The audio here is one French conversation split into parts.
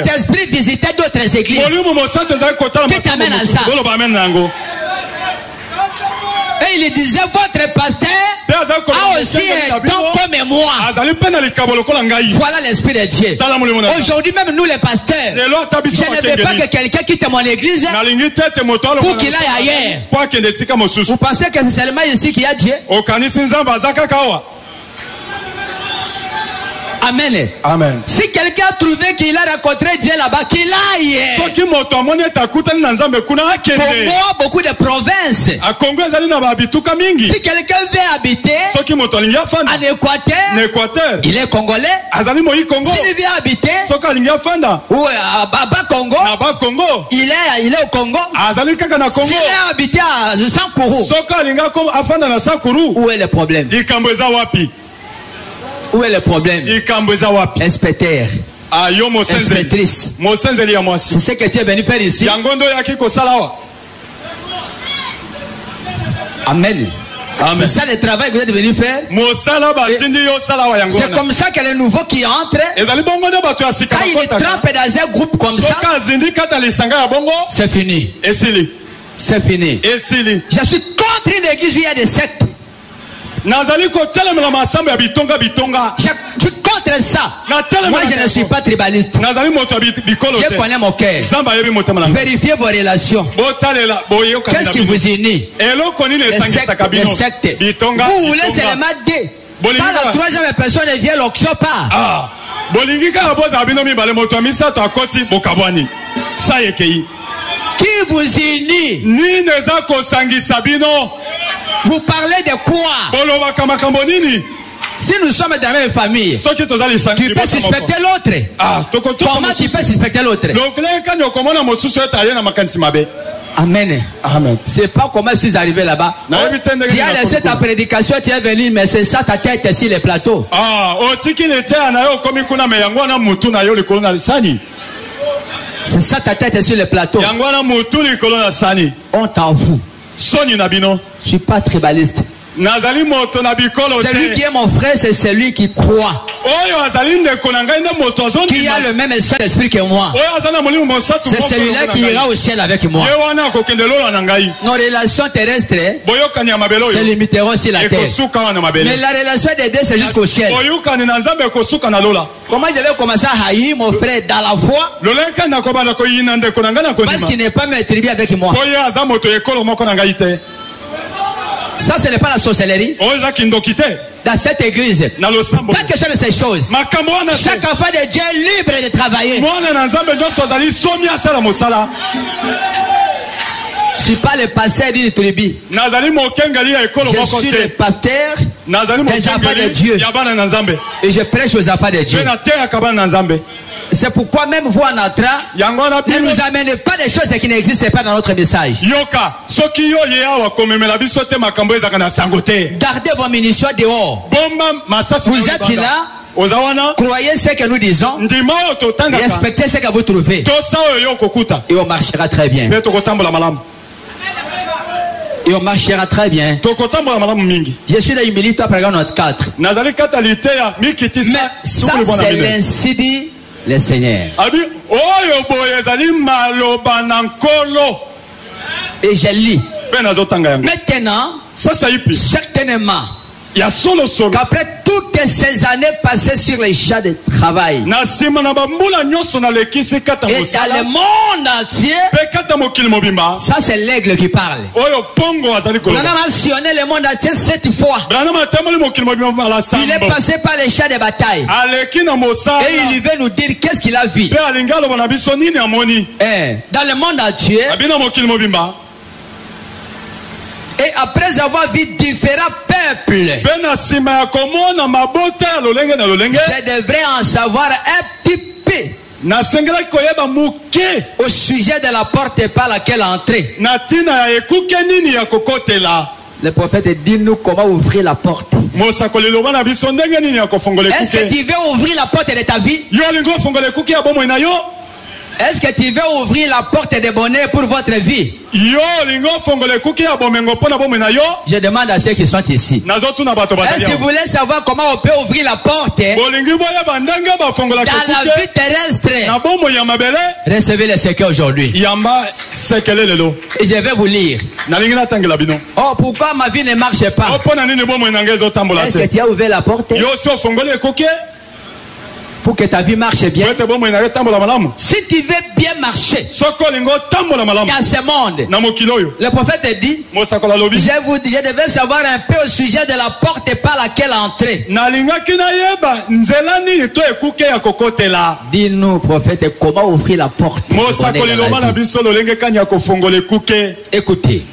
Saint-Esprit visitait d'autres églises. Qui t'amène à ça? Et il disait, votre pasteur a aussi un don comme moi. Voilà l'Esprit de Dieu. Aujourd'hui même nous les pasteurs, je ne veux pas que quelqu'un quitte mon église pour qu'il aille ailleurs. Vous pensez que c'est seulement ici qu'il y a Dieu? Amen. Amen. Si quelqu'un a trouvé qu'il a rencontré Dieu là-bas, qu'il aille. Congo a beaucoup de provinces. Si quelqu'un veut habiter en Équateur, il est congolais. S'il veut habiter ou à Baba Congo, il est au Congo. S'il veut habiter à Sankourou, où est le problème? Où est le problème? Inspecteur. Inspectrice. C'est ce que tu es venu faire ici. Amen. C'est ça le travail que vous êtes venu faire. C'est comme ça que les nouveaux qui entrent, quand ils trempent dans un groupe comme ça, c'est fini. C'est fini. Je suis contre une église où il y a des sectes. Je suis contre ça. Moi je ne suis pas tribaliste. Je connais mon cœur. Vérifiez vos relations. Qu'est-ce qui vous unit? Les sectes. Vous voulez seulement deux. Pas la troisième personne ne vient l'onction pas. Qui vous unit? Vous parlez de quoi? Si nous sommes dans la même famille, tu peux suspecter l'autre. Comment tu peux suspecter l'autre? Amen. Amen. C'est pas comment je suis arrivé là-bas. Tu as laissé ta prédication, tu es venu, mais c'est ça ta tête sur les plateaux. C'est ça ta tête sur les plateaux. On t'en fout. Je suis pas tribaliste. Celui qui est mon frère, c'est celui qui croit, qui a le même esprit que moi. C'est celui-là qui ira au ciel avec moi. Nos relations terrestres se limiteront sur la terre, mais la relation des deux c'est jusqu'au ciel. Comment je vais commencer à haïr mon frère dans la foi parce qu'il n'est pas m'attribué avec moi? Ça, ce n'est pas la sorcellerie. Dans cette église, pas question de ces choses. Chaque enfant de Dieu est libre de travailler. Je ne suis pas le pasteur d'une tribu. Je suis le pasteur des enfants de Dieu. Et je prêche aux enfants de Dieu. C'est pourquoi même vous en entrant, ne nous amenez pas des choses qui n'existent pas dans notre message. Gardez vos munitions dehors. Vous êtes là, croyez ce que nous disons, respectez ce que vous trouvez, et on marchera très bien. Et on marchera très bien. Je suis là, humilité, après notre 4. Mais ça, c'est l'ainsi dit le Seigneur. Et je lis. Maintenant, certainement, qu'après toutes ces années passées sur les champs de travail et dans le monde entier, ça c'est l'aigle qui parle. On a mentionné le monde entier 7 fois. Il est passé par les champs de bataille et il veut nous dire qu'est-ce qu'il a vu dans le monde entier. Et après avoir vu différents peuples, je devrais en savoir un petit peu au sujet de la porte par laquelle entrer. Le prophète dit nous comment ouvrir la porte. Est-ce que tu veux ouvrir la porte de ta vie? Est-ce que tu veux ouvrir la porte de bonheur pour votre vie? Je demande à ceux qui sont ici. Est-ce que vous voulez savoir comment on peut ouvrir la porte dans la vie terrestre? Recevez le secret aujourd'hui. Et je vais vous lire. Oh, pourquoi ma vie ne marche pas? Est-ce que tu as ouvert la porte pour que ta vie marche bien? Si tu veux bien marcher dans ce monde, le prophète dit, je devais savoir un peu au sujet de la porte par laquelle entrer. Dis-nous, prophète, comment ouvrir la porte? Écoutez.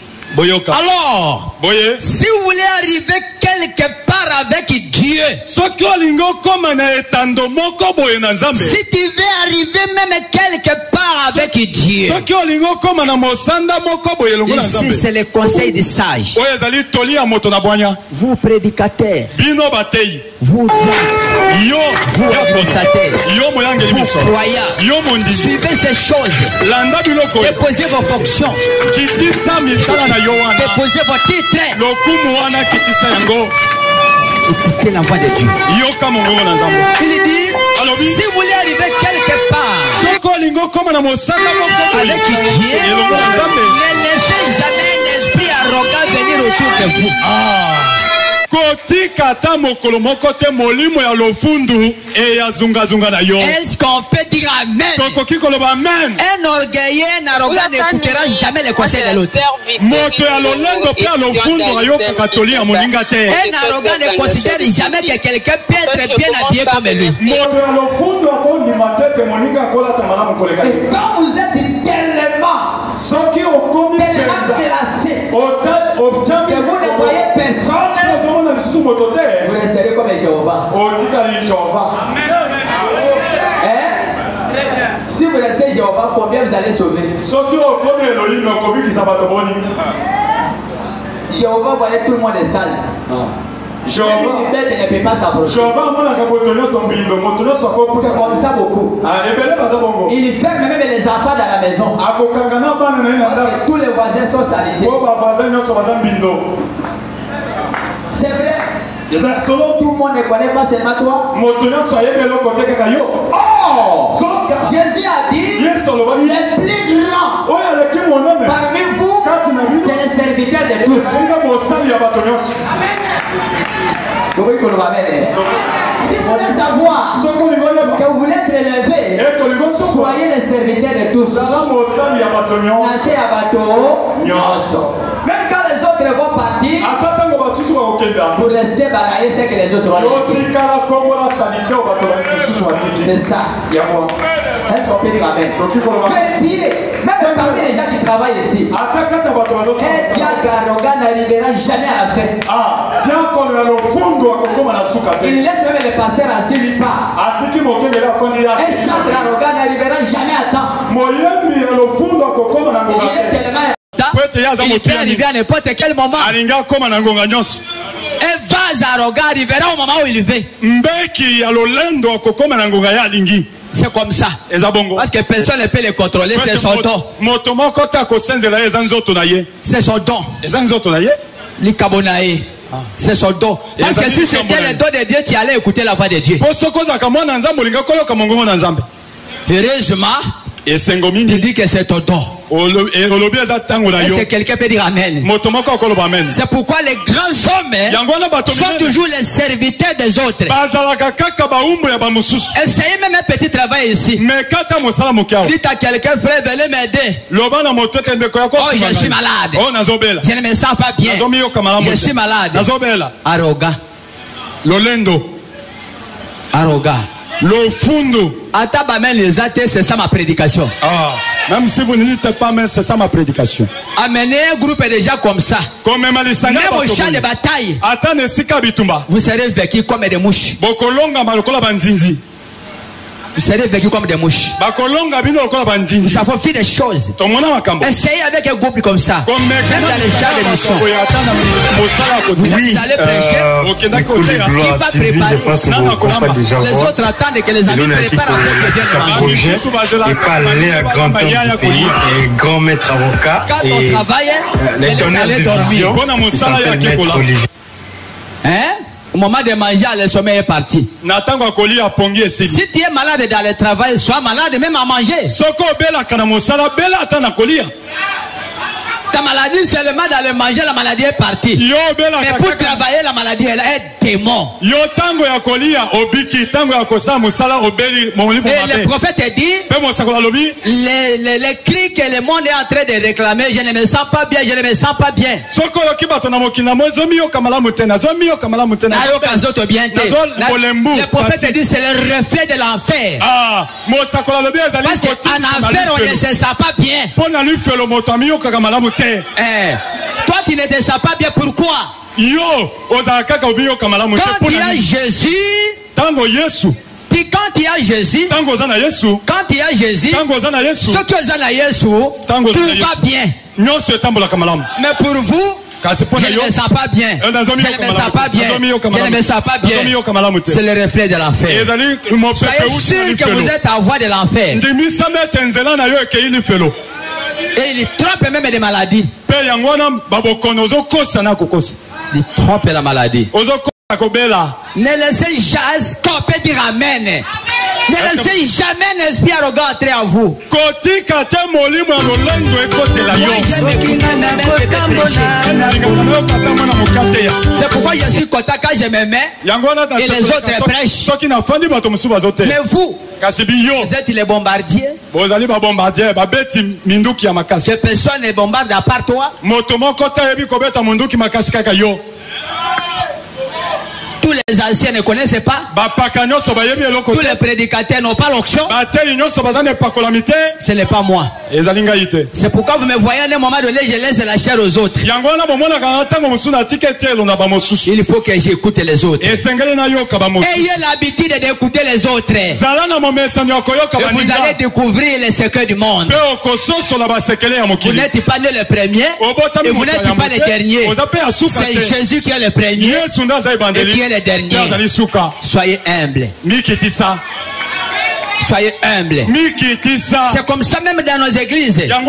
Alors, si vous voulez arriver quelque part avec Dieu, si tu veux arriver même quelque part avec Dieu, ici c'est le conseil des sages. Vous prédicateurs, vous diacres, vous administrateurs, vous croyants, suivez ces choses, déposez vos fonctions, déposez vos titres. Écoutez la voix de Dieu. Il dit, si vous voulez arriver quelque part avec Dieu, ne laissez jamais un esprit arrogant venir autour de vous. Est-ce qu'on peut dire amen? Un orgueilleux, un arrogant n'écoutera jamais les conseils de l'autre. Un arrogant ne considère jamais que quelqu'un peut être bien habillé comme lui. Et quand vous êtes tellement classé que vous ne voyez personne, vous resterez comme Jéhovah. Si vous restez Jéhovah, combien vous allez sauver? Jéhovah voyait tout le monde est sale. Jéhovah ne peut pas s'approcher. C'est comme ça beaucoup. Il ferme même les enfants dans la maison. Parce que tous les voisins sont salités. C'est vrai. Tout le monde ne connaît pas seulement toi. Oh, Jésus a dit, les plus grands parmi vous, c'est les serviteurs de tous. Si vous voulez savoir que vous voulez être élevé, soyez les serviteurs de tous. Même quand les autres vont partir, vous restez balayer ce que les autres ont laissé. C'est ça. Est-ce qu'on peut dire amen? Vérifiez, même parmi les gens qui travaillent ici, un diacre arrogant n'arrivera jamais à la fin. Il laisse même le pasteur assis lui part. Un chantre arrogant n'arrivera jamais à temps. Il est tellement il peut arriver à n'importe quel moment. Un vase arrogant arrivera au moment où il veut. C'est comme ça. Parce que personne ne peut le contrôler. C'est son don. C'est son don. L'ikabonae. C'est son don. Parce que si c'était le don de Dieu, tu allais écouter la voix de Dieu. Heureusement, il dit que c'est ton don. Est-ce que quelqu'un peut dire amen? C'est pourquoi les grands hommes sont toujours les serviteurs des autres. Essayez même un petit travail ici. Dites à quelqu'un, frère, venez m'aider. Oh, je suis malade. Je ne me sens pas bien. Je suis malade. Arrogant. Arrogant. C'est ça ma prédication. Même si vous ne dites pas, mais c'est ça ma prédication. Amenez un groupe de gens comme ça. Même au champ de bataille, vous serez vécu comme des mouches. Vous serez vécu comme des mouches. Ça faut faire des choses. Essayez avec un groupe comme ça. Même dans les chars d'émission. Vous allez prêcher. Qui va préparer? Les autres attendent que les amis préparent avant qu'ils viennent manger. Et parler à grand pays, grand maître avocat. Quand on travaille, elle est allée dormir. Hein? Au moment de manger, le sommeil est parti. Si tu es malade dans le travail, sois malade même à manger. Ta maladie seulement dans le manger, la maladie est partie. Mais pour travailler, la maladie, elle est démon. Et le prophète dit, les cris que le monde est en train de réclamer, je ne me sens pas bien, je ne me sens pas bien. Le prophète dit, c'est le reflet de l'enfer. Parce qu'en enfer, on ne se sent pas bien. Toi qui ne te sens pas bien, pourquoi? Quand il y a Jésus, quand il y a Jésus, ceux qui ont Jésus, tout va bien. Mais pour vous, je ne me sens pas bien. Je ne me sens pas bien. Je ne me sens pas bien. C'est le reflet de l'enfer. Soyez sûr que vous êtes en voie de l'enfer. Et il trompe même des maladies. Il trompe la maladie. Ne laissez jamais, qu'on peut dire amen. Ne laissez jamais un esprit arrogant entrer en vous. C'est pourquoi je suis content quand je me mets et les autres prêchent. Mais vous, vous êtes les bombardiers. Ces personnes ne bombardent à part toi. Tous les anciens ne connaissent pas. Tous les prédicateurs n'ont pas l'onction. Ce n'est pas moi. C'est pourquoi vous me voyez à un moment donné, je laisse la chair aux autres. Il faut que j'écoute les autres. Ayez l'habitude d'écouter les autres. Et vous allez découvrir les secrets du monde. Vous n'êtes pas né le premier. Et vous n'êtes pas le dernier. C'est Jésus qui est le premier. Et qui est le dernier. Soyez humble. Soyez humble. C'est comme ça même dans nos églises. Il y a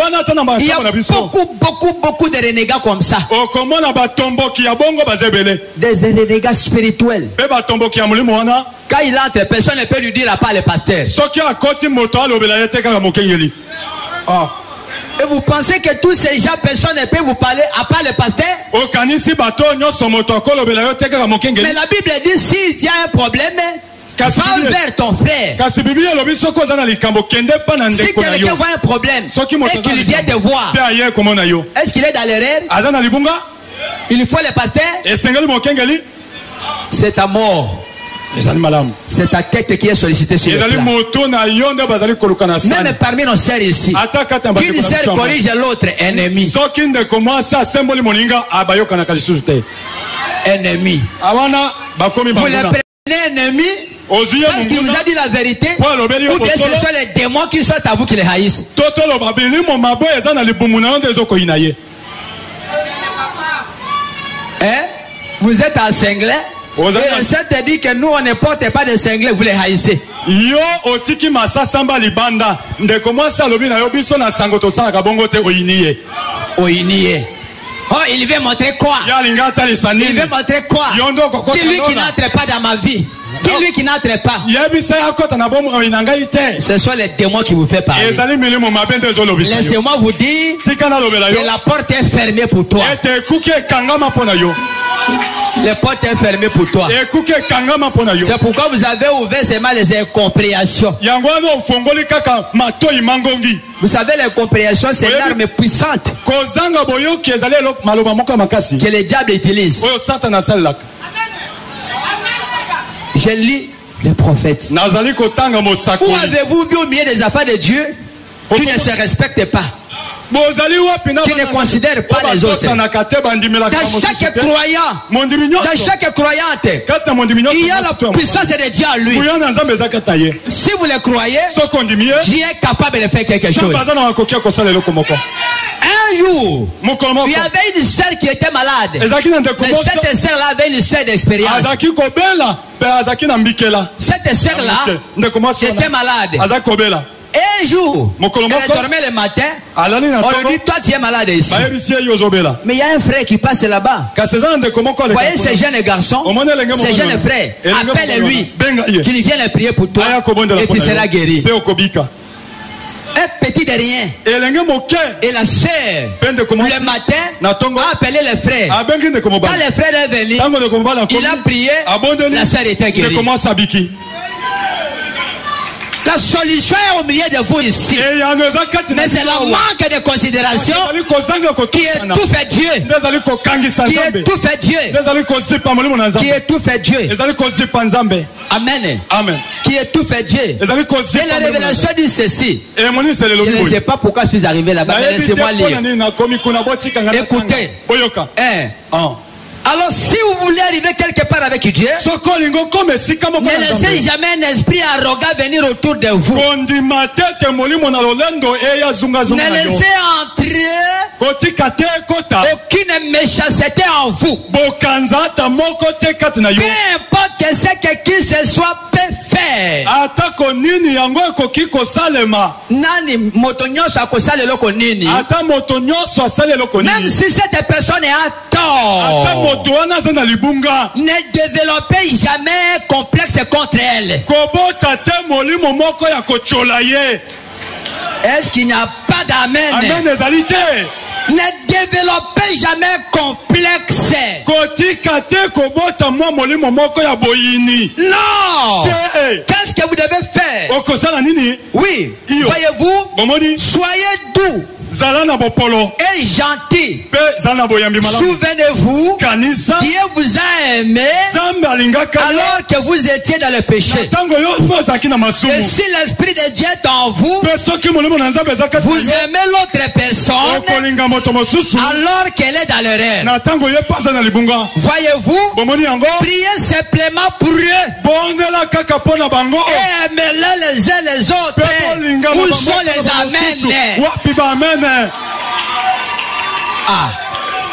beaucoup de renégats comme ça. Des renégats spirituels. Quand il entre, personne ne peut lui dire à part le pasteur. Oh. Et vous pensez que tous ces gens, personne ne peut vous parler à part le pasteur? Mais la Bible dit, s'il y a un problème, va vers ton frère. Si quelqu'un voit un problème et qu'il vient te voir, est-ce qu'il est dans l'erreur? Il faut le pasteur. C'est ta mort. C'est ta tête qui est sollicitée sur le plan. Même parmi nos sœurs ici, qu'une sœur corrige l'autre ennemi. Ennemi. Vous le prenez ennemi parce qu'il vous a dit la vérité, ou bien ce sont les démons qui sont à vous qui les haïssent. Hein? Vous êtes en cinglet. Et le Seigneur te dit que nous on ne porte pas de cinglés, vous les haïssez. Oh, il veut montrer quoi? Il veut montrer quoi? Qui lui qui n'entre pas dans ma vie? Qui lui qui n'entre pas? Ce sont les démons qui vous font parler. Laissez-moi vous dire que la porte est fermée pour toi. Les portes sont fermées pour toi. C'est pourquoi vous avez ouvert seulement les incompréhensions. Vous savez, l'incompréhension, c'est une arme puissante que le diable utilise. Je lis les prophètes. Où avez-vous vu au milieu des affaires de Dieu qui ne se respectent pas? qui ne considère pas les autres. Dans chaque croyant, il y a la puissance de Dieu en lui. Si vous le croyez, Dieu est capable de faire quelque chose. Un jour, il y avait une sœur qui était malade. Mais cette sœur-là avait une sœur d'expérience. Cette sœur-là qui était malade. Un jour, elle dormait le matin. On lui dit, toi tu es malade ici. Mais il y a un frère qui passe là-bas. Vous voyez ces jeunes garçons, ces jeunes frères, appelle-lui, qu'il vienne prier pour toi et tu seras guéri. Un petit de rien. Et la sœur, le matin, a appelé le frère. Quand le frère est venu, il a prié, la sœur était guérie. La solution est au milieu de vous ici. Mais c'est le manque de considération qui étouffe Dieu. Qui étouffe Dieu. Qui étouffe Dieu. Amen. Amen. Qui étouffe Dieu. Et la révélation dit ceci. Je ne sais pas pourquoi je suis arrivé là-bas, mais laissez-moi lire. Écoutez. Alors si vous voulez arriver quelque part avec Dieu, ne laissez jamais un esprit arrogant venir autour de vous. Ne laissez entrer aucune méchanceté en vous. Peu importe ce que qui ce soit peut faire. Même si cette personne est à tort, ne développez jamais un complexe contre elle. Est-ce qu'il n'y a pas d'amen? Ne développez jamais un complexe. Non. Qu'est-ce que vous devez faire? Oui. Voyez-vous, soyez doux et gentil. Souvenez-vous, Dieu vous a aimé alors que vous étiez dans le péché. Et si l'Esprit de Dieu est en vous, vous aimez l'autre personne alors qu'elle est dans l'erreur. Voyez-vous, priez simplement pour eux et aimez-les les uns les autres. Où sont les amens? Ah,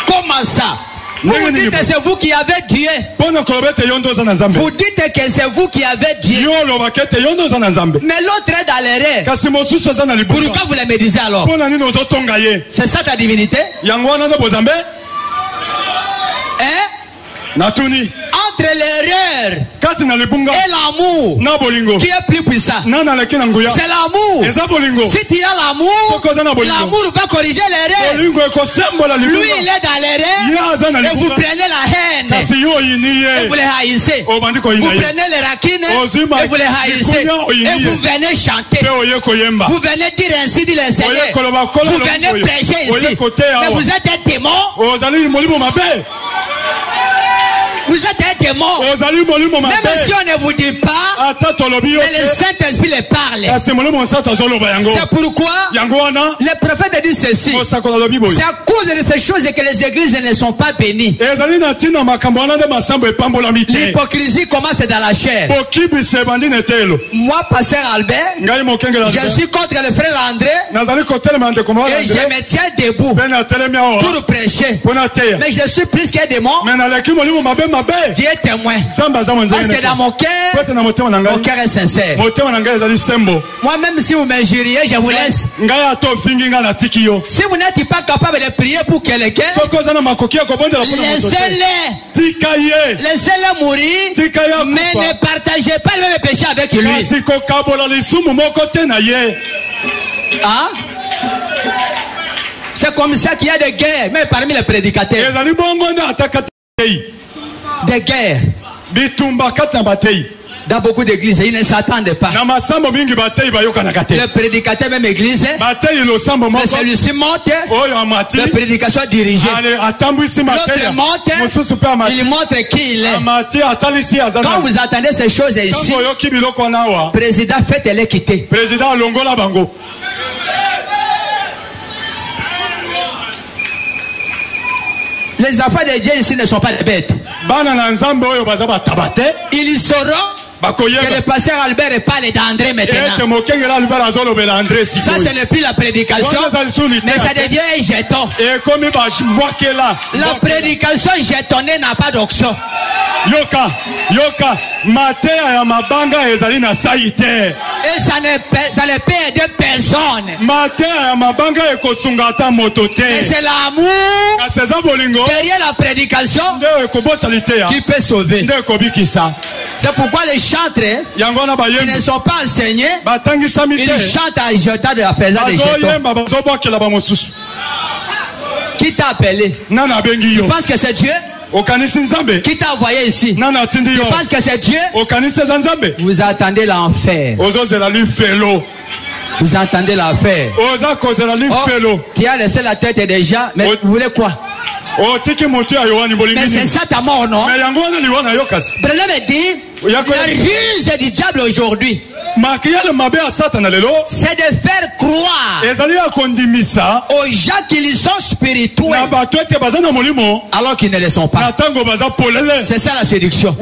comment ça? Vous dites que c'est vous qui avez Dieu. Vous dites que c'est vous qui avez Dieu. Mais l'autre est dans l'erreur. Pourquoi vous le médisez alors? C'est ça ta divinité? Hein? Entre l'erreur et l'amour, qui est plus puissant? C'est l'amour. Si tu as l'amour, l'amour va corriger l'erreur. Lui il est dans l'erreur et vous prenez la haine et vous les haïssez. Vous prenez les raquines et vous les haïssez. Et vous venez chanter, vous venez dire ainsi dit le Seigneur, vous venez prêcher ici, mais vous êtes un démon. Vous êtes un démon. Même si on ne vous dit pas, mais le Saint-Esprit les parle. C'est pourquoi le prophète dit ceci. C'est à cause de ces choses que les églises ne sont pas bénies. L'hypocrisie commence dans la chair. Moi, pasteur Albert, je suis contre le frère André et je me tiens debout pour prêcher. Mais je suis plus qu'un démon. Dieu est témoin. Parce que dans mon cœur est sincère. Moi-même, si vous m'injuriez, je vous laisse. Si vous n'êtes pas capable de prier pour quelqu'un, laissez-le mourir, mais ne partagez pas le même péché avec lui. Hein? C'est comme ça qu'il y a des guerres, même parmi les prédicateurs. Des guerres. Dans beaucoup d'églises, ils ne s'attendent pas. Le prédicateur même église, mais celui-ci monte, la prédication dirigée. L'autre monte, il montre qui il est. Quand vous attendez ces choses ici, président, faites-les quitter. Les enfants de Dieu ici ne sont pas des bêtes. Ils sauront que le pasteur Albert parle d'André maintenant. Ça, ce n'est plus la prédication, mais ça devient un jeton. La prédication jetonnée n'a pas d'option. Yoka, matea ya mabanga ezali na saite. Et ça ne peut aider personne. Matea ya mabanga ekosunga ta motote. Et c'est l'amour derrière la prédication qui peut sauver. C'est pourquoi les chantres qui ne sont pas enseignés, ils chantent en jetant de la faisant des jetons. Qui t'a appelé? Tu penses que c'est Dieu? Qui t'a envoyé ici? Tu penses que c'est Dieu? Vous attendez l'enfer. Vous entendez l'enfer. Oh, tu as laissé la tête déjà, mais vous voulez quoi? Mais c'est ça ta mort, non? Branham dit, la ruse du diable aujourd'hui, c'est de faire croire aux gens qu'ils sont spirituels alors qu'ils ne le sont pas. C'est ça la séduction.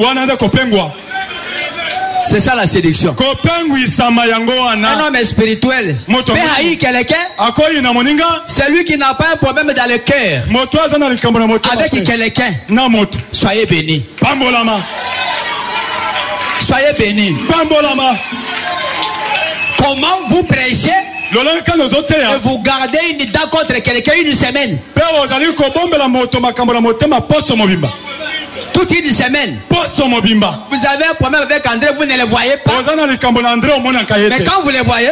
C'est ça la séduction. Un homme spirituel peut haïr quelqu'un, c'est lui qui n'a pas un problème dans le cœur avec quelqu'un. Soyez bénis. Soyez bénis. Comment vous prêchez et vous gardez une dent contre quelqu'un une semaine? Toute une semaine. Vous avez un problème avec André, vous ne le voyez pas. Mais quand vous le voyez,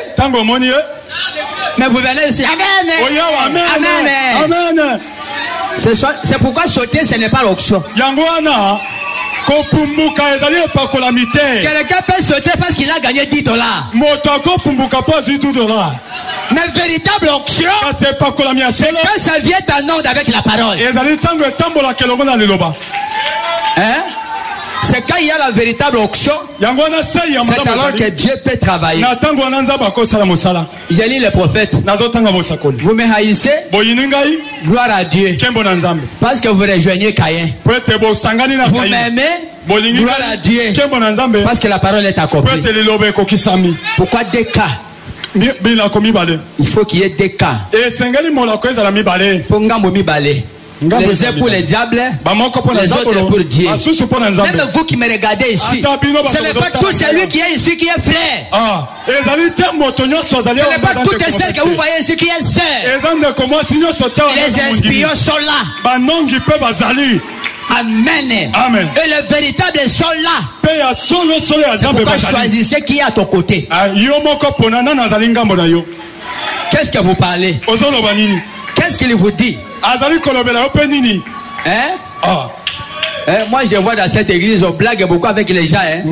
mais vous venez ici. Amen. Amen. C'est pourquoi sauter, ce n'est pas l'option. Quelqu'un peut sauter parce qu'il a gagné $10. Mais véritable option, c'est que ça vient en ordre avec la parole. Hein? C'est quand il y a la véritable option, c'est alors que Dieu peut travailler. J'ai lu le prophète. Vous me haïssez, gloire à Dieu, parce que vous rejoignez Caïn. Vous m'aimez, gloire à Dieu, parce que la parole est accomplie. Pourquoi deux cas? Il faut qu'il y ait deux cas. Il faut ngambo mibale. Les uns pour les diables, les autres pour Dieu. Même vous qui me regardez ici, ce n'est pas tout celui qui est ici qui est frère. Ce n'est pas toutes les sœurs que vous voyez ici qui est sœur. Les espions sont là. Amen. Amen. Et les véritables sont là. C'est pourquoi choisissez qui est à ton côté. Qu'est-ce que vous parlez? Qu'est-ce qu'il vous dit? Hein? Moi je vois dans cette église on blague beaucoup avec les gens. Hein?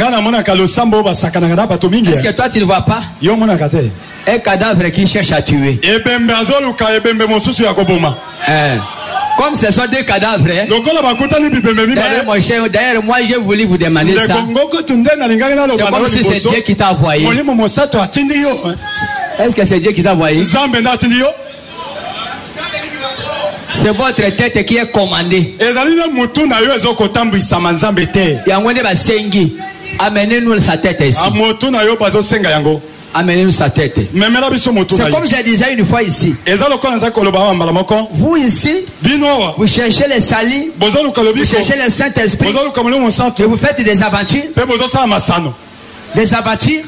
Est-ce que toi tu ne vois pas? Un cadavre qui cherche à tuer. Comme ce sont deux cadavres, d'ailleurs moi j'ai voulu vous demander ça. C'est comme si c'est Dieu qui t'a envoyé. Est-ce que c'est Dieu qui t'a envoyé? C'est votre tête qui est commandée. Amenez-nous sa tête ici. Amenez-nous sa tête. C'est comme je disais une fois ici. Vous ici, vous cherchez les salis, vous cherchez le Saint-Esprit, et vous faites des aventures. Des aventures.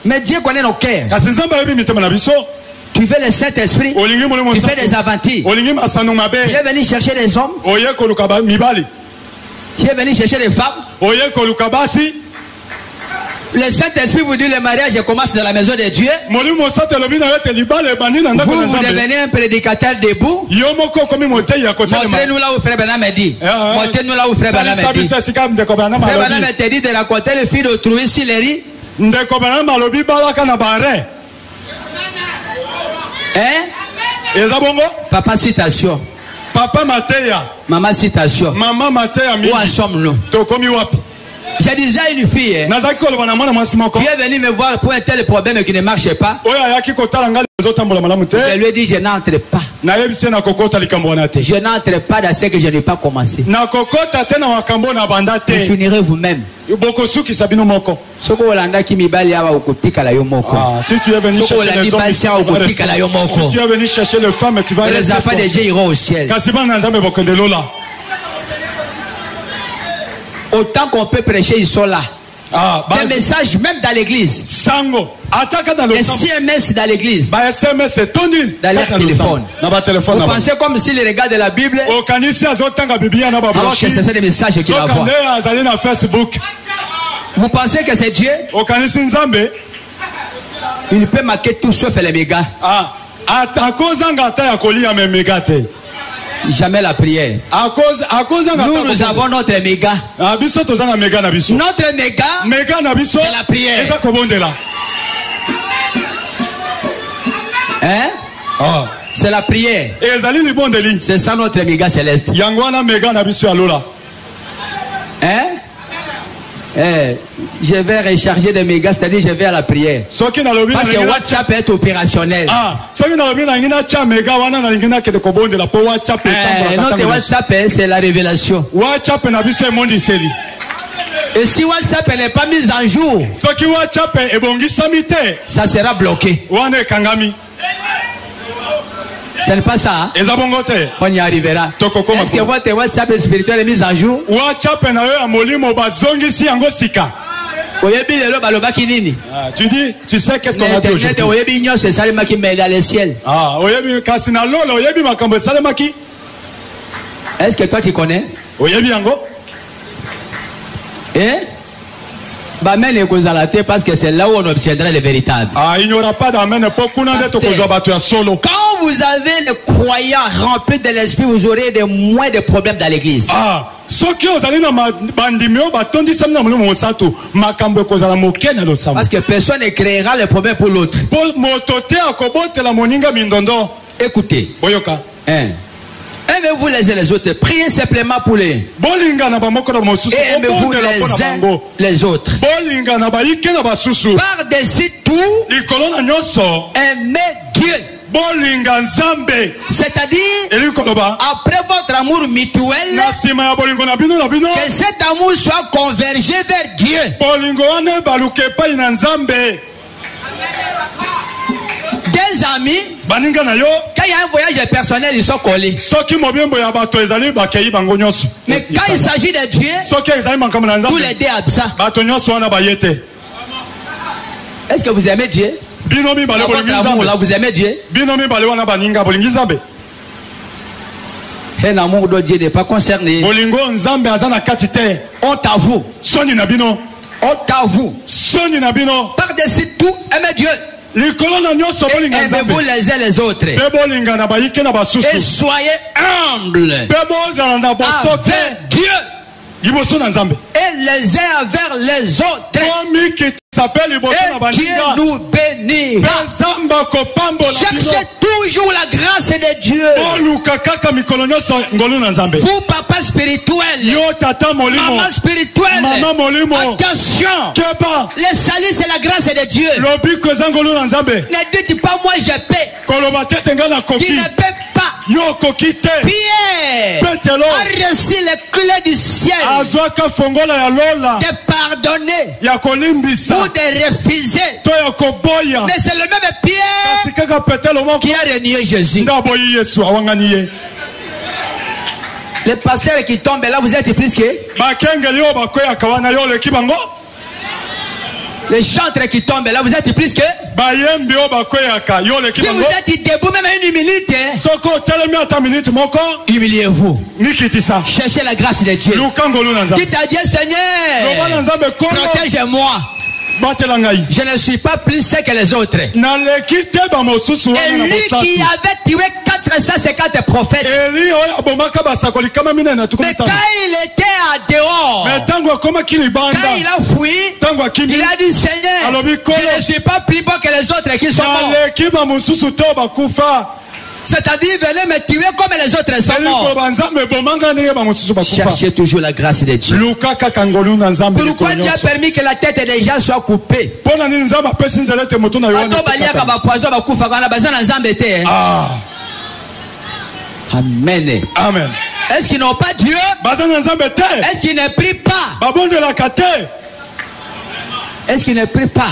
Mais Dieu connaît nos cœurs. Tu fais le Saint-Esprit, tu fais des aventures. Tu es venu chercher des hommes, tu es venu chercher des femmes. Le Saint-Esprit vous dit le mariage commence dans la maison de Dieu. Vous devenez un prédicateur debout. Montrez-nous là où Frère Branham dit. Montrez-nous là où Frère Branham dit. Frère Branham te dit de raconter le fils d'autrui s'il est rit. Hein? Papa citation. Papa Mateya. Maman citation. Maman Mateya. Où en sommes-nous? Je disais à une fille, qui est venue me voir pour un tel problème qui ne marche pas. Je lui ai dit, je n'entre pas. Je n'entre pas dans ce que je n'ai pas commencé. Vous finirez vous-même. Si tu es venu chercher les femmes, tu vas les enfants de Dieu iront au ciel. Autant qu'on peut prêcher, ils sont là. Des messages même dans l'église. Des SMS dans l'église. Dans leur téléphone. Vous pensez comme s'ils regardent de la Bible. Alors que ce sont des messages qu'ils envoient. Vous pensez que c'est Dieu? Il peut marquer tout sauf les mégas. Jamais la prière. Nous avons notre méga. Notre méga, c'est la prière. Hein? C'est la prière. C'est ça notre méga céleste. Hein? Je vais recharger des mégas, c'est-à-dire je vais à la prière. Parce que WhatsApp est opérationnel. Notre WhatsApp, c'est la révélation. Et si WhatsApp n'est pas mis en jour, ça sera bloqué. Ce n'est pas ça. On y arrivera. Est-ce que votre WhatsApp spirituel est mis en jour? Tu dis, tu sais qu'est-ce qu'on a dit aujourd'hui? C'est ça qui met dans le ciel. Est-ce que toi tu connais? Parce que c'est là où on obtiendra le véritable. Il n'y aura pas d'amen. Quand vous avez le croyant rempli de l'esprit, vous aurez de moins de problèmes dans l'église. Parce que personne ne créera le problème pour l'autre. Écoutez. Aimez-vous les uns les autres. Priez simplement pour les. Et aimez-vous les uns les autres. Par-dessus tout, aimez Dieu. C'est-à-dire, après votre amour mutuel, que cet amour soit convergé vers Dieu. Des amis, quand il y a un voyage personnel, ils sont collés. Mais quand il s'agit de Dieu, tous les deux absents. Est-ce que vous aimez Dieu? Votre amour là, vous aimez Dieu? Un amour de Dieu n'est pas concerné. On t'avoue. On t'avoue. Par-dessus tout, aimez Dieu. Aimez-vous les uns les autres. Et soyez humbles avec Dieu. Et les uns envers les autres. Et Dieu nous bénira. Cherchez toujours la grâce de Dieu. Vous, papa spirituel, maman spirituelle, attention. Le salut, c'est la grâce de Dieu. Ne dites pas moi je paie. Tu ne paies pas. Pierre a reçu les clés du ciel de pardonner ou de refuser. Mais c'est le même Pierre qui a renié Jésus. Les pasteurs qui tombent là, vous êtes plus que les chantres qui tombent là, vous êtes plus que. Si vous êtes debout même une minute, humiliez-vous. Cherchez la grâce de Dieu. Dites à Dieu, Seigneur, protège-moi. Je ne suis pas plus sec que les autres. Et lui qui avait tué 450 prophètes. Mais quand il était à dehors, quand il a fui, il a dit, Seigneur, je ne suis pas plus beau que les autres qui sont morts. C'est-à-dire, venez me tuer comme les autres sont morts. Cherchez toujours la grâce de Dieu. Pourquoi Dieu a permis que la tête des gens soit coupée? Amen. Amen. Est-ce qu'ils n'ont pas Dieu? Est-ce qu'ils ne prient pas? Est-ce qu'ils ne prient pas?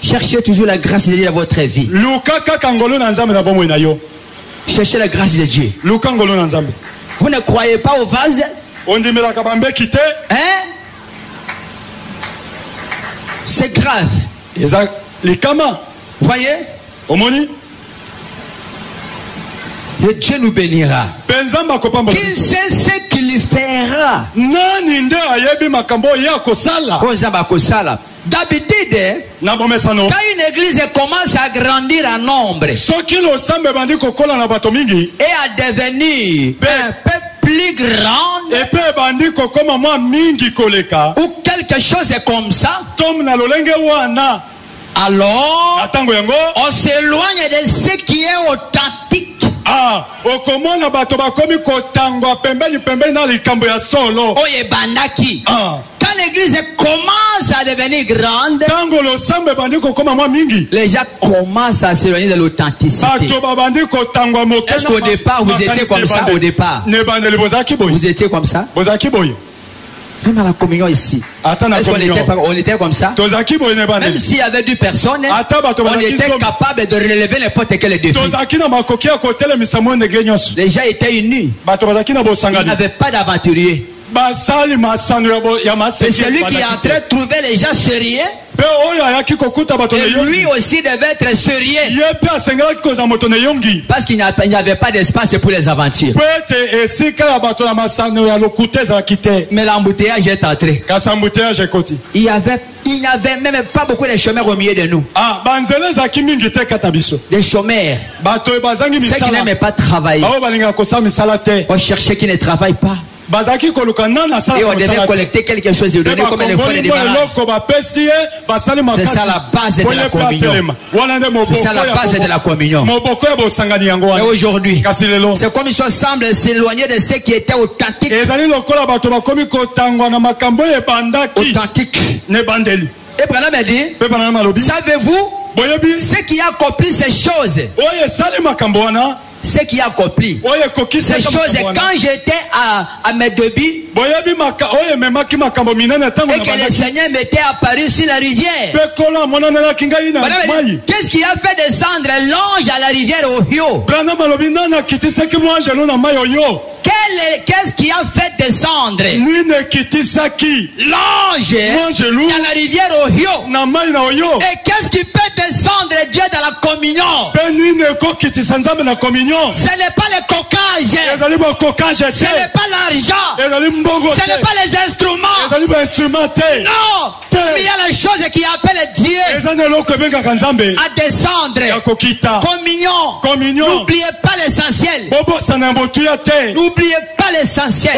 Cherchez toujours la grâce de Dieu dans votre vie. Cherchez la grâce de Dieu. Vous ne croyez pas au vase? Hein? C'est grave. Voyez? Le Dieu nous bénira. Qu'il sait ce qu'il fera. D'habitude, quand une église commence à grandir en nombre et à devenir un peu plus grande ou quelque chose comme ça, alors on s'éloigne de ce qui est authentique. Quand l'église commence à devenir grande, les gens commencent à s'éloigner de l'authenticité. Est-ce qu'au départ vous étiez comme ça? Au départ vous étiez comme ça? Même à la communion ici, est-ce qu'on était comme ça? Même s'il y avait 2 personnes, on était capable de relever n'importe quel défi. Les gens étaient unis. Ils n'avaient pas d'aventurier. C'est celui qui est en train de trouver les gens sérieux. Et lui aussi devait être sérieux. Parce qu'il n'y avait pas d'espace pour les aventures. Mais l'embouteillage est entré. Il n'y avait même pas beaucoup de chômeurs au milieu de nous. Des chômeurs. Ceux qui n'aiment pas travailler. On cherchait qui ne travaillent pas. Et on devait collecter quelque chose de donner comme les fois de démarrage. C'est ça la base de la communion. C'est ça la base de la communion. Et aujourd'hui, c'est comme ils semblent s'éloigner de ce qui était authentique. Authentique. Et Branham a dit, savez-vous ce qui a accompli ces choses? Ce qui a accompli ces choses, quand j'étais à mes débuts et que le Seigneur m'était apparu sur la rivière, qu'est-ce qui a fait descendre l'ange à la rivière Ohio? Qu'est-ce qui a fait descendre l'ange dans la rivière Ohio? Et qu'est-ce qui peut descendre Dieu dans la communion? Ce n'est pas le coquage, ce n'est pas l'argent, ce n'est pas les instruments. Non, mais il y a la chose qui appelle Dieu à descendre. Communion. N'oubliez pas l'essentiel. N'oubliez pas l'essentiel.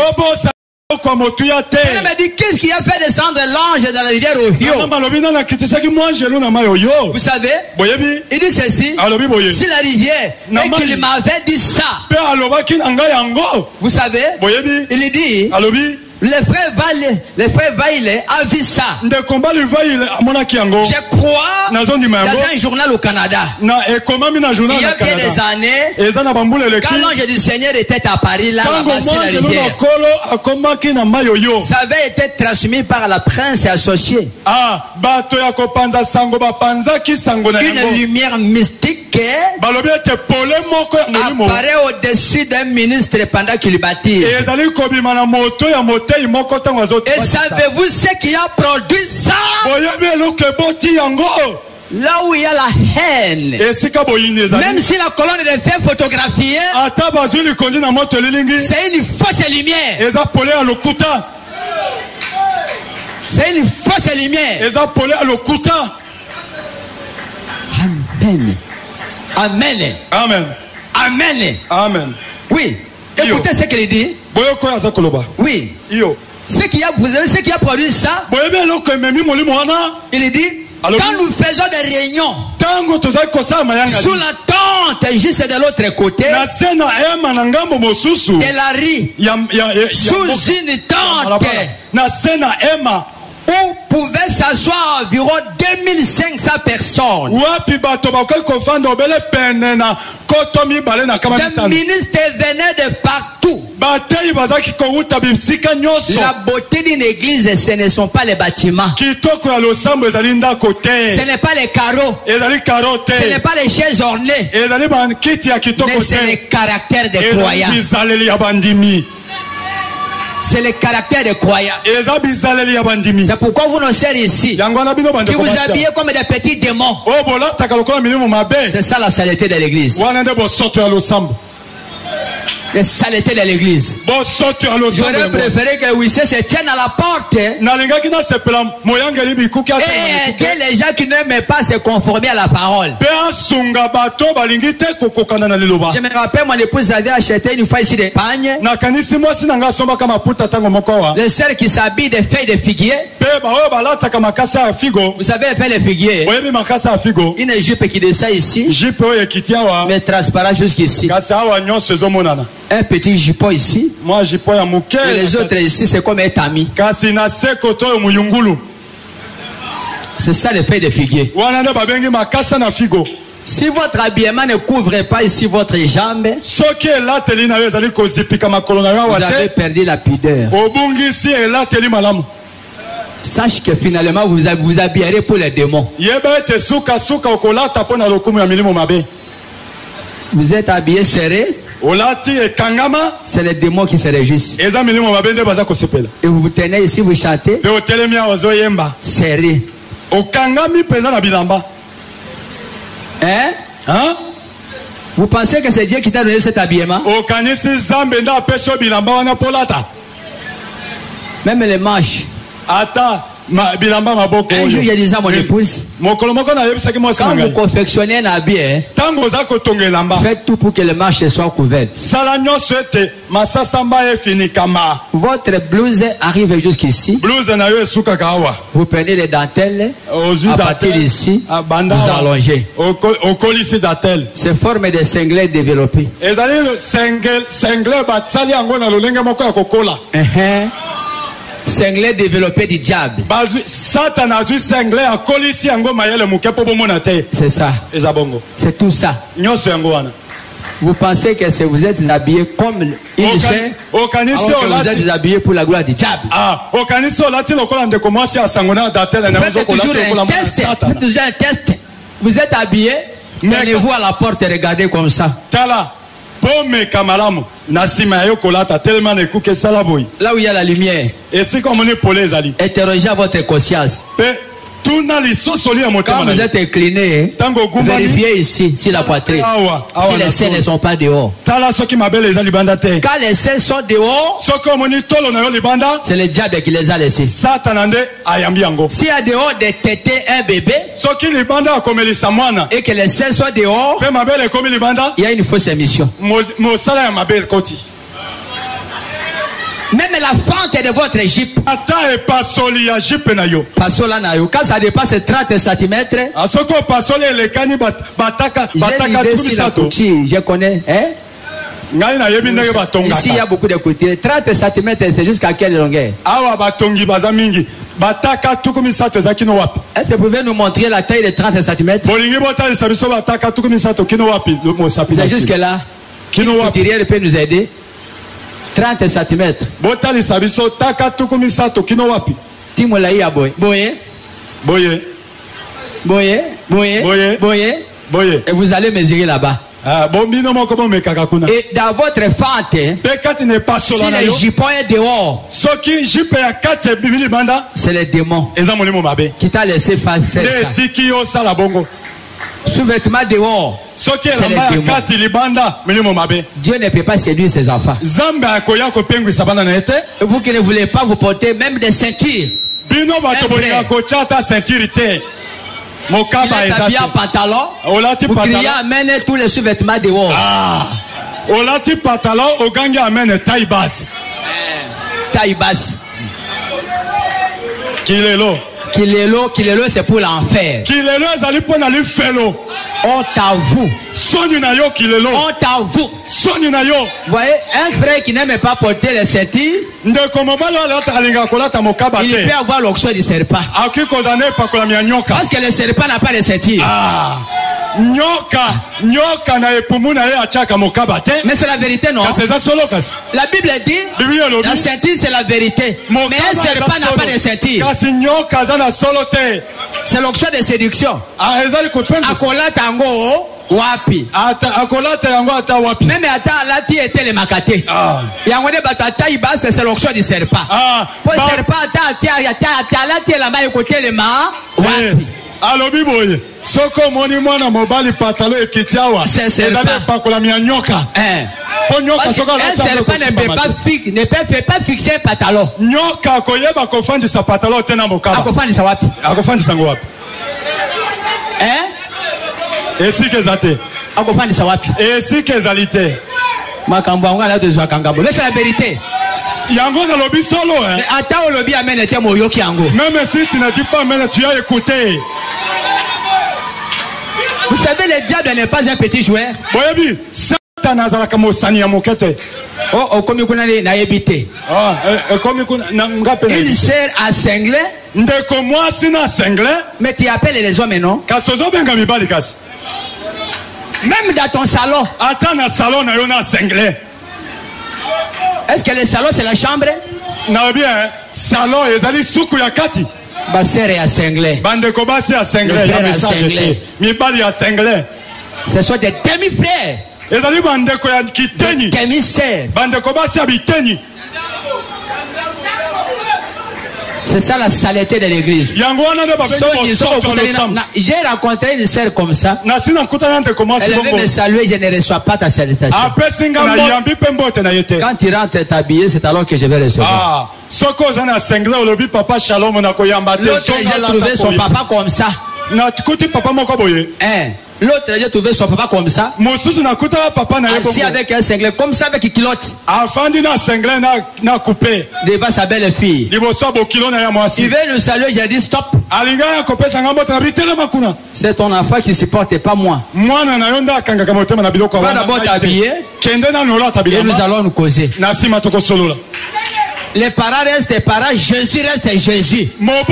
On m'a dit, qu'est-ce qui a fait descendre l'ange dans la rivière Ohio? Vous savez, il dit ceci, si la rivière, et qu'il m'avait dit ça, vous savez, il dit, le frère Vaile a vu ça. Je crois dans un journal au Canada. Il y a bien des années, quand l'ange du Seigneur était apparu là-bas sur la rivière, ça avait été transmis par la prince associée. Une lumière mystique apparaît au-dessus d'un ministre pendant qu'il baptise. Et savez-vous ce qui a produit ça? Là où il y a la haine, même si la colonne de feu photographiée, c'est une fausse lumière. C'est une fausse lumière. Amen. Amen. Amen. Amen. Oui. Écoutez ce qu'il dit. Oui. Ce qui a, vous savez ce qui a produit ça? Il dit, Quand nous faisons des réunions sous la tente, juste de l'autre côté de la rue, sous une tente où pouvaient s'asseoir environ 2500 personnes. Des ministres venaient de partout. La beauté d'une église, ce ne sont pas les bâtiments. Ce n'est pas les carreaux. Ce n'est pas les chaises ornées. Mais c'est le caractère des croyants. C'est le caractère des croyants. C'est pourquoi vous nous servez ici. Qui vous habillez comme des petits démons. C'est ça la saleté de l'église. Les saletés de l'église. J'aurais préféré que Wissé se tienne à la porte et aider les gens qui n'aiment pas se conformer à la parole. Je me rappelle, mon épouse avait acheté une fois ici des pagnes. Les sœurs qui s'habillent des feuilles de figuier. Vous savez, les feuilles de figuier. Une jupe qui descend ici, mais transparent jusqu'ici. Un petit jupon ici. Et les autres ici, c'est comme un tamis. C'est ça les feuilles de figuier. Si votre habillement ne couvre pas ici votre jambe, vous avez perdu la pudeur. Sache que finalement vous habillerez pour les démons. Vous êtes habillé serré. C'est les démons qui se réjouissent. Et vous vous tenez ici, vous chantez serré. Hein? Vous pensez que c'est Dieu qui t'a donné cet habillement? Même les manches. Un jour, il disait à mon épouse, quand vous confectionnez un habit, faites tout pour que les manches soient couvertes. Votre blouse arrive jusqu'ici. Vous prenez les dentelles, à partir d'ici, vous allongez. C'est forme de cinglé développé. Cinglé développé du diable. C'est ça. C'est tout ça. Vous pensez que vous êtes habillé comme il sait, alors que vous êtes habillé pour la gloire du diable. Faites toujours un test. Vous êtes habillé, tenez-vous à la porte et regardez comme ça. Là où il y a la lumière, interrogez votre conscience. Quand vous êtes incliné, vérifiez ici, sur la poitrine, si les seins ne sont pas dehors. Quand les seins sont dehors, c'est le diable qui les a laissés. S'il y a dehors des tétés un bébé, et que les seins sont dehors, il y a une fausse émission. Même la fente de votre jupe. Quand ça dépasse 30 cm, je connais. Hein? Ici, il y a beaucoup de côtés. 30 cm, c'est jusqu'à quelle longueur? Est-ce que vous pouvez nous montrer la taille de 30 cm? C'est jusque là. Vous diriez, peut nous aider? 30 cm. Timolaï à boye. Et vous allez mesurer là-bas. Et dans votre fente, si le jupon est dehors, c'est le démon qui t'a laissé faire ça. Sous-vêtement dehors, c'est le démon. Dieu ne peut pas séduire ses enfants. Vous qui ne voulez pas vous porter même des ceintures, il est habillé en pantalon, vous criez amène tous les sous-vêtements dehors. Taille basse. Kilelo c'est pour l'enfer. Kilelo ezali pour na lifelo. On t'avoue. Soni na yo kilelo. On t'avoue. Soni na yo. Vous voyez, un frère qui n'aime pas porter les ceintures, il peut avoir l'onction du serpent. Parce que le serpent n'a pas de ceinture. Ah. Nyoka na epumu na ye achaka mokaba te. Mais c'est la vérité, non? La Bible dit la ceinture c'est la vérité. Mais un serpent n'a pas de ceinture. C'est l'onction de séduction. Akola tango wapi. Même ata alati était le makate. Yango de batata iba c'est l'onction du serpent. Pour le serpent ata alati la main côté le ma wapi. Alobi boye soko moni mwana mobali patalo ekitiawa ezali pakola mia nyoka nyoka soka un serpent ne peut pas fixer un pantalon. Nyoka koyeba kofandisa pantalon tena mokaba akofandisa wapi wapi esike zate akofandisa wapi esike zalite makambo ngo ala tozwa kangambo. Mais c'est la vérité. Yango na lobi solo mais attends lobi amène était moyoki yango. Même si tu ne dis pas mais tu as écouté. Vous savez, le diable n'est pas un petit joueur. Boyebi, Satan azalaka mosani ya mokete. Oh, comme kuna na yebite. Comme kuna ngape. Une sœur à cinglé. Ndeko mwasi na cinglé. Mais tu appelles les hommes non? Kasozo benga mibali kasi. Même dans ton salon. Attends na salon na yo na cinglé. Est-ce que le salon c'est la chambre? Na bien, salon ezali suku ya kati. Basere ya cinglé. Bande kobasi ya cinglé, ya message. Mibali ya cinglé. Ce sont des demi-frères. Ezali bande ko ya kiteni. Demi-sœurs. Bande kobasi ya biteni. C'est ça la saleté de l'église. J'ai rencontré une sœur comme ça. Elle veut me saluer, je ne reçois pas ta salutation. Quand tu rentres t'habiller, c'est alors que je vais recevoir. L'autre, j'ai trouvé son papa comme ça. L'autre, j'ai trouvé son papa comme ça. Assis avec un cinglé, comme ça avec une culotte. Devant sa belle fille. Il veut nous saluer, j'ai dit stop. C'est ton enfant qui ne supporte pas moi. Va d'abord t'habiller. Et nous allons nous causer. Les parents restent parents, Jésus reste Jésus. Quand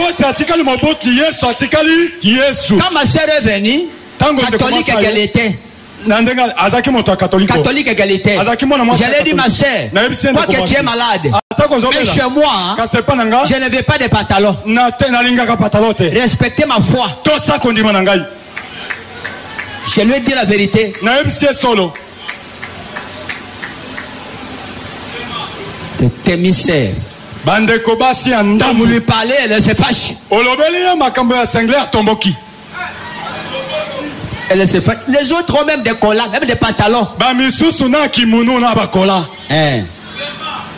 ma soeur est venue, catholique qu'elle était. Catholique qu'elle était. J'allais dire ma soeur, toi que tu es malade, mais chez moi, je ne veux pas de pantalon. Respectez ma foi. Je lui ai dit la vérité. T'es misère. Quand vous lui parlez, elle se fâche. Elle se fâche. Les autres ont même des collants, même des pantalons.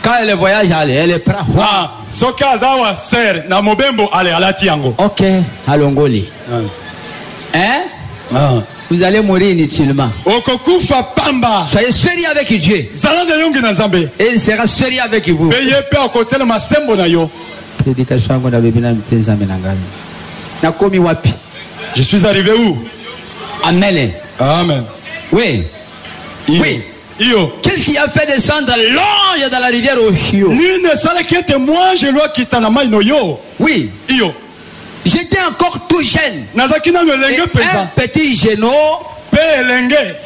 Quand elle voyage, elle prend. Ok, allons-y. Vous allez mourir inutilement. Soyez sérieux avec Dieu. Et il sera sérieux avec vous. Je suis arrivé où? Amen. Amen. Oui. Oui. Qu'est-ce qui a fait descendre l'ange dans la rivière Ohio? Oui. J'étais encore tout jeune. Et un petit genou.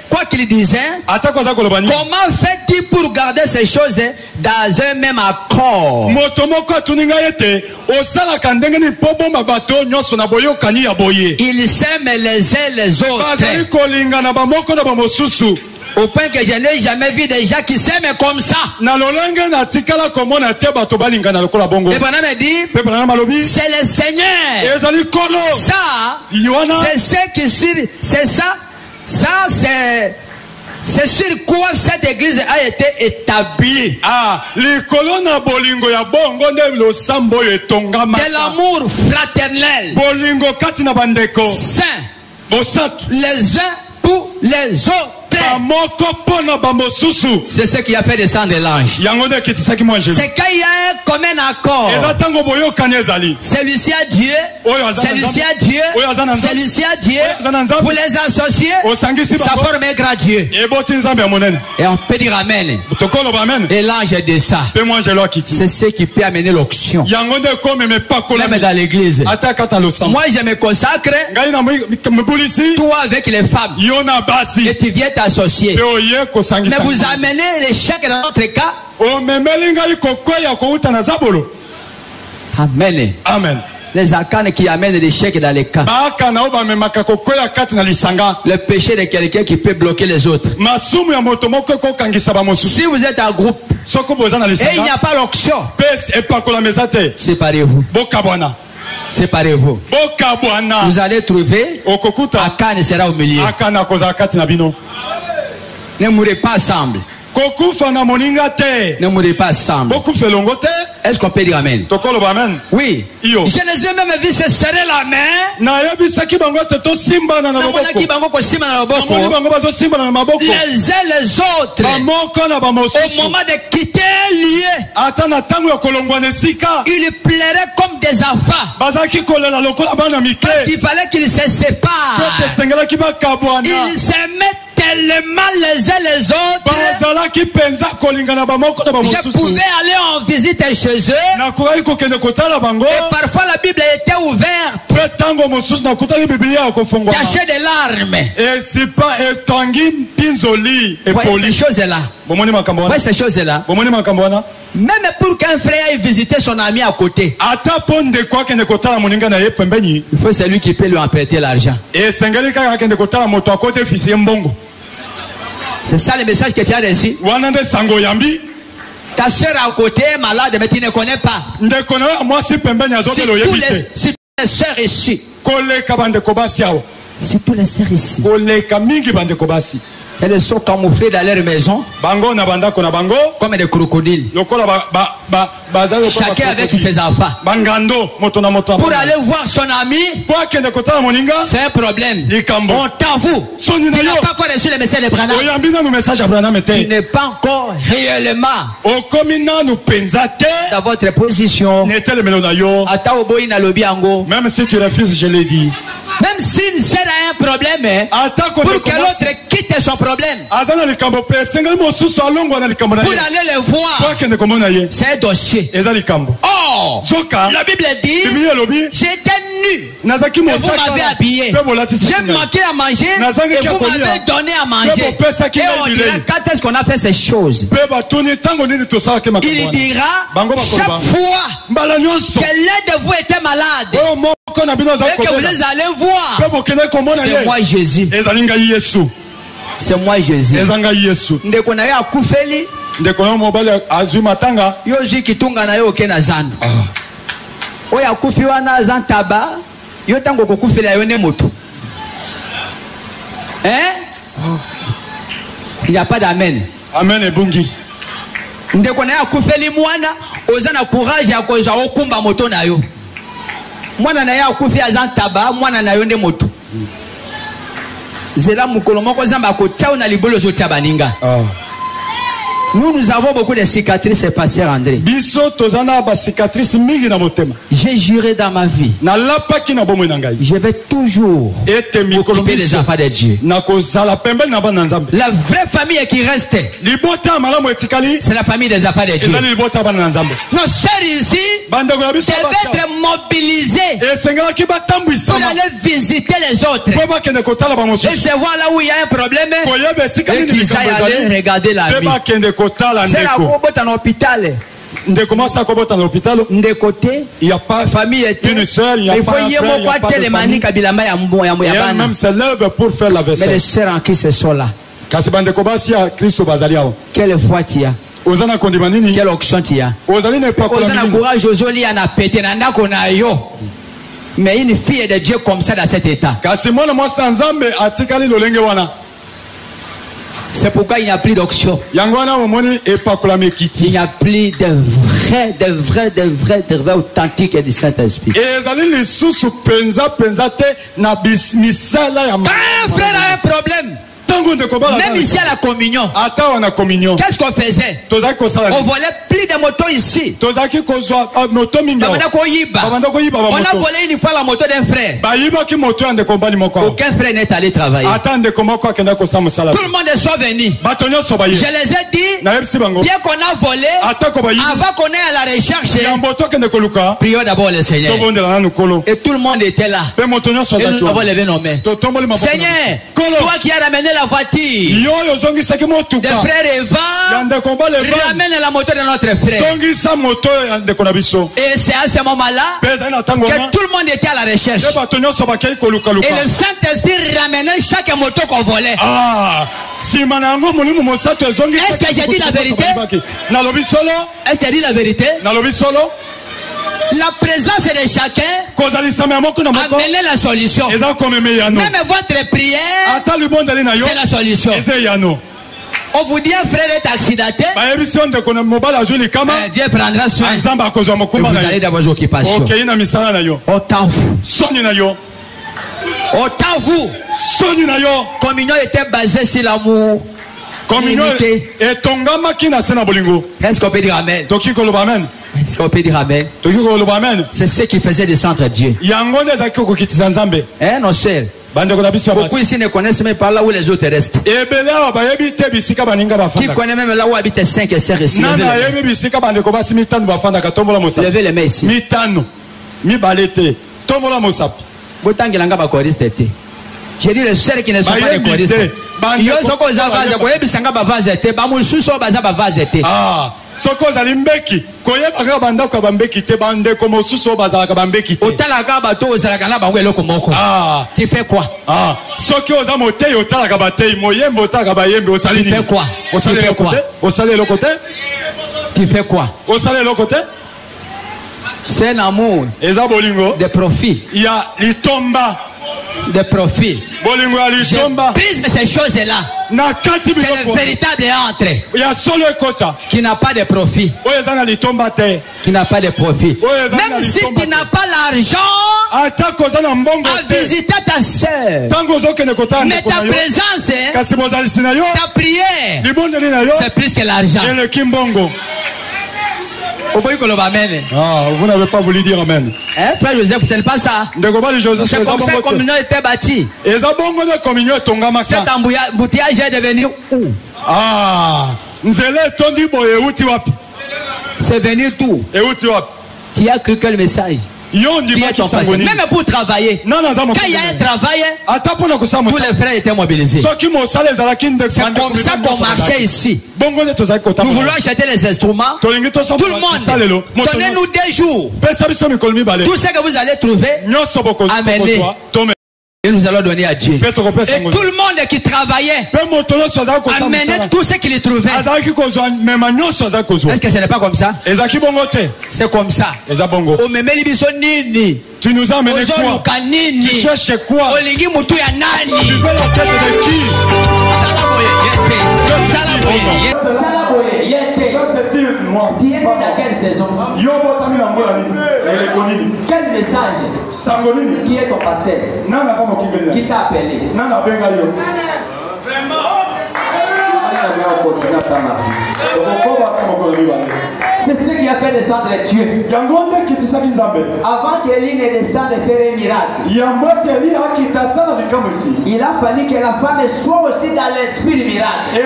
Quoi qu'il disait, comment fait-il pour garder ces choses dans un même accord? Ils s'aiment les uns les autres. Au point que je n'ai jamais vu des gens qui s'aiment comme ça. Et Branham dit, c'est le Seigneur. Ça, c'est ce qui c'est ça. Ça, c'est sur quoi cette église a été établie. De l'amour fraternel. Saint. Les uns pour les autres. C'est ce qui a fait descendre l'ange. C'est quand il y a un commun accord. Celui-ci a Dieu, celui-ci a Dieu, celui-ci a Dieu. Vous les associez, ça forme un grand Dieu. Et on peut dire Amen. Et l'ange descend. C'est ce qui peut amener l'onction. Même dans l'église. Moi je me consacre. Toi avec les femmes. Et tu viens t'associer. Mais vous amenez l'échec dans notre cas. Amen. Amen. Les arcanes qui amènent l'échec dans les cas. Le péché de quelqu'un qui peut bloquer les autres. Si vous êtes en groupe et il n'y a pas l'onction, séparez-vous. Séparez-vous. Vous allez trouver Akan sera au milieu. Ne mourrez pas ensemble. Ne mourrez pas ensemble. Est-ce qu'on peut dire Amen? Oui. Je les ai même vus se serrer la main. Les uns les autres. Au moment de quitter lieu, ils plairaient comme des enfants. Parce qu'il fallait qu'ils se séparent. Ils s'aimaient tellement les uns les autres. Je pouvais aller en visite chez eux. Et parfois la Bible était ouverte. Cachée de larmes. Voyez ces choses-là. Voyez ces choses-là. Même pour qu'un frère aille visiter son ami à côté, il faut celui qui peut lui emprunter l'argent. C'est ça le message que tu as reçu. Ta soeur à côté est malade, mais tu ne connais pas. Si tous les soeurs ici, si tous les soeurs ici, elles sont camouflées dans leur maison comme des crocodiles. Chacun avec ses enfants. Pour aller voir son ami, c'est un problème. On t'avoue. Tu n'as pas encore reçu le message de Branham. Tu n'es pas encore réellement dans votre position. Même si tu refuses, je l'ai dit. Même s'il sert à un problème, pour que l'autre quitte son problème, pour aller le voir, c'est un dossier. Oh, la Bible dit, j'étais nu et vous m'avez habillé. J'ai manqué à manger et vous m'avez donné à manger. Et on dira, quand est-ce qu'on a fait ces choses? Il dira, chaque fois que l'un de vous était malade et que vous allez voir, c'est moi Jésus. C'est moi Jésus. Ndeko na yo akufeli. Ndeko na mobali azui matanga. Yo zikitunga na yo okena zandu. Oya akufi wana zantaba. Yo tango kokufela yo ne moto. Il n'y a pas d'amen. Amen ebungi. Ndeko na yo akufeli mwana ozana courage ya kozwa okumba moto na yo. Mwana na yo akufi azantaba, mwana na yo ne moto. Zela mukolomoko zamba ko tchao na libolo zo tia baninga. Nous avons beaucoup de cicatrices, pasteur André. J'ai juré dans ma vie. Je vais toujours m'occuper des enfants de Dieu. La vraie famille qui reste, c'est la famille des enfants de Dieu. Nos sœurs ici devaient être mobilisées pour aller visiter les autres. Et c'est voir là où il y a un problème et qu'ils aillent aller regarder la vie. C'est la robot en hôpital. Il n'y a pas famille une seule, il n'y a pas un frère, il n'y a pas de famille. Et elle même se lève pour faire la vaisselle. Mais les sœurs en qui ce sont là. Quelle foi tu as? Quelle option tu as? Courage aux oli en a pété mais une fille de Dieu comme ça dans cet état. C'est pourquoi il n'y a plus d'onction. Il n'y a plus de vrais authentiques du Saint-Esprit. Quand un frère a un problème, Même ici à la communion, qu'est-ce qu'on faisait? On volait plus de motos ici. On a volé une fois la moto d'un frère. Aucun frère n'est allé travailler. Tout le monde est venu. Je les ai dit, bien qu'on a volé, avant qu'on ait à la recherche, prions d'abord le Seigneur. Et tout le monde était là. Et nous avons levé nos mains. Seigneur, toi qui as ramené la voiture des frères Eva, ramène la moto de notre frère. Et c'est à ce moment-là que tout le monde était à la recherche. Et le Saint-Esprit ramenait chaque moto qu'on volait. Est-ce que j'ai dit la vérité? Est-ce que j'ai dit la vérité? La présence de chacun amenait la solution. Même votre prière, c'est la solution. On vous dit un frère est accidenté, Dieu prendra soin. Et vous allez dans vos occupations. On t'en fout. On t'en fout. Communion était basée sur l'amour. Communauté. Est-ce qu'on peut dire amen? Est-ce qu'on peut dire amen? C'est ce qui faisait descendre Dieu. Hein, nos sœurs? Beaucoup ici ne connaissent même pas là où les autres restent. Qui connaît même là où habitent 5 et 6 ici? Levez les mains ici. J'ai dit les sœurs qui ne sont pas des choristes. Soko zalimbeki koyeba bandako bambeki te bande comme osuso bazalaka bambeki te otalaka bato ozalaka na bango eloko moko. Tu fais quoi? Soki oza motei otalaka batei moyembe otalaka bayembe osali nini? Tu fais quoi? Osali eloko te? Osali eloko te? Tu fais quoi? Osali eloko te? C'est un amour de profit. Il y a litomba de profit. Je brise ces choses-là. C'est le véritable entrée qui n'a pas de profit. Qui n'a pas de profit. Même si tu n'as pas l'argent à visiter ta soeur, mais ta présence, ta prière, c'est plus que l'argent. Vous n'avez pas voulu dire amen. Frère Joseph, ce n'est pas ça. C'est comme ça que la communion était bâtie. Cet embouteillage est devenu où? C'est venu tout. Tu as cru quel message? Même pour travailler, quand il y a un travail, tous les frères étaient mobilisés. C'est comme ça qu'on marchait ici. Nous voulons acheter les instruments. Tout le monde, donnez-nous 2 jours. Tout ce que vous allez trouver, amenez. Et nous allons donner à Dieu. Et tout le monde qui travaillait amenait tout ce qu'il trouvait. Est-ce que ce n'est pas comme ça? C'est comme ça. Tu nous as amené quoi? Tu cherches quoi? Tu veux la tête de qui? Tu es dans quelle saison? Quel message? Qui est ton pasteur? Qui t'a appelé? C'est ce qui a fait descendre Dieu. Avant qu'Élie ne descende et faire un miracle, il a fallu que la femme soit aussi dans l'esprit du miracle.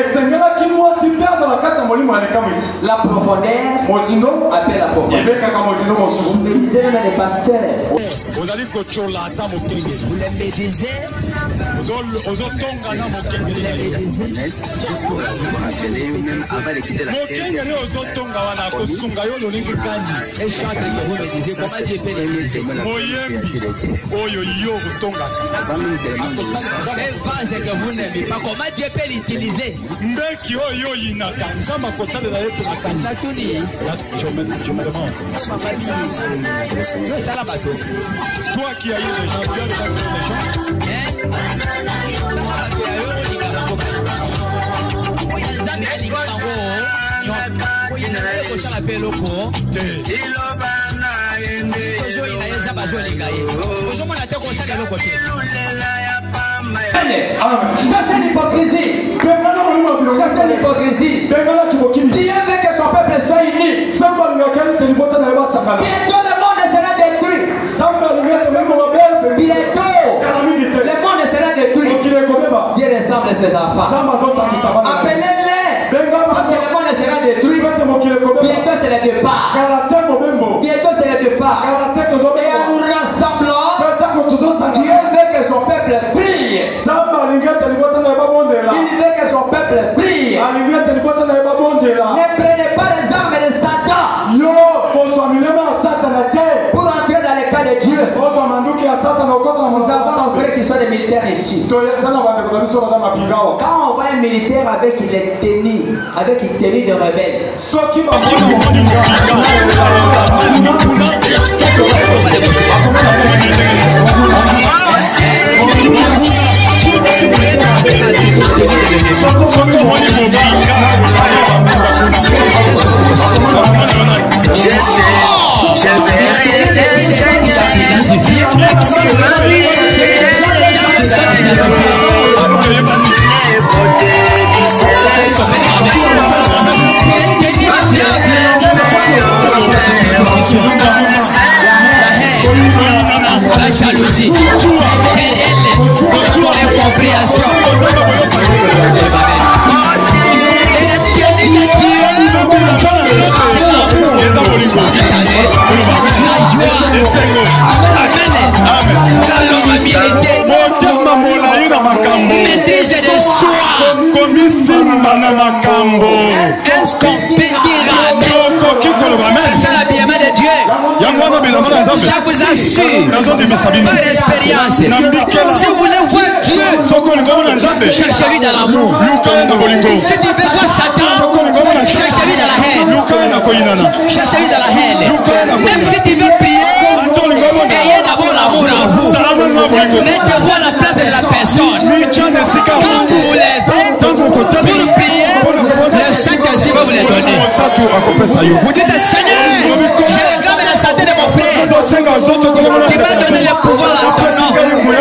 La profondeur appelle la profondeur. Vous médisez même les pasteurs. Vous les médisez. Avant de quitter la terre, et chante que vous me disiez comment Dieu peut les laisser. Un vase que vous n'aimez pas, comment Dieu peut l'utiliser? Je me demande. Toi qui as eu les gens, tu as déjà vu les gens. Chassez l'hypocrisie. Chassez l'hypocrisie. Dieu veut que son peuple soit uni. Bientôt le monde sera détruit. Bientôt le monde sera détruit. Dieu ressemble à ses enfants. Appelez-les. Parce que le monde sera détruit. Bientôt c'est le départ. Bientôt c'est le départ. Et en nous rassemblant, Dieu veut que son peuple brille. Il veut que son peuple brille. Ne prenez pas les armes de Satan pour entrer dans le cas de Dieu. Nous avons nos frères qui sont des militaires ici. Quand on voit un militaire avec une tenue de rebelle, je verrai la jalousie, l'incompréhension. Et la tenue de Dieu, c'est l'amour, la joie, la longanimité, maîtrise de soi. Est-ce qu'on peut dire amen? C'est l'habillement de Dieu. Je vous assure, par expérience, si vous voulez voir Dieu, cherchez-lui dans l'amour. Si tu veux voir Satan, cherchez-lui dans la haine. Cherchez-lui dans la haine. Même si tu veux prier, ayez d'abord l'amour en vous. Mettez-vous à la place de la personne. Quand vous vous levez pour prier, le Saint-Esprit va vous les donner. Vous dites, Seigneur, je réclame la santé de mon frère qui m'a donné le pouvoir à ton nom,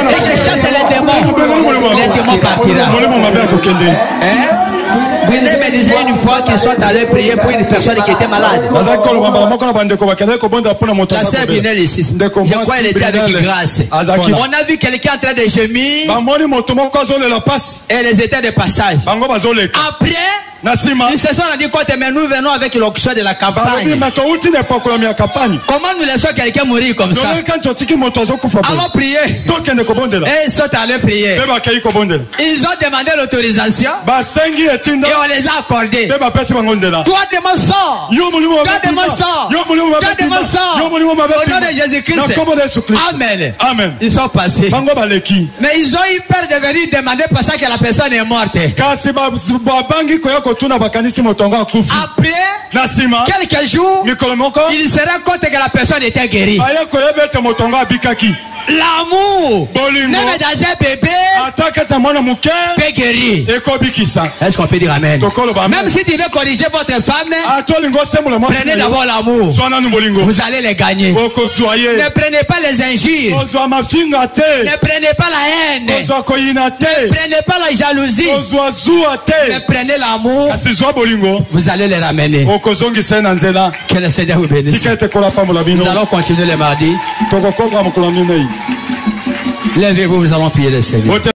et je chasse les démons. Les démons partiront. Brunet me disait une fois qu'ils sont allés prier pour une personne qui était malade. La sœur Binel ici, je crois qu'elle était avec grâce. On a vu quelqu'un en train de gémir et les étaient de passage. Après, ils se sont dit quoi, mais nous venons avec l'onction de la campagne. Comment nous laissons quelqu'un mourir comme ça? Allons prier. Et ils sont allés prier. Ils ont demandé l'autorisation et on les a accordés. Toi de mon sang, toi de mon sang, toi de mon sang, au nom de Jésus-Christ. Amen. Ils sont passés. Mais ils ont eu peur de venir demander parce que la personne est morte. Après quelques jours, il se rend compte que la personne était guérie. L'amour, même dans un bébé, peut guérir. Est-ce qu'on peut dire amen? Même si tu veux corriger votre femme, prenez d'abord l'amour. Vous allez les gagner. Ne prenez pas les injures. Ne prenez pas la haine. Ne prenez pas la jalousie. Mais prenez l'amour. Vous allez les ramener. Que le Seigneur vous bénisse. Nous allons continuer le mardi. Levez-vous, nous allons prier le Seigneur.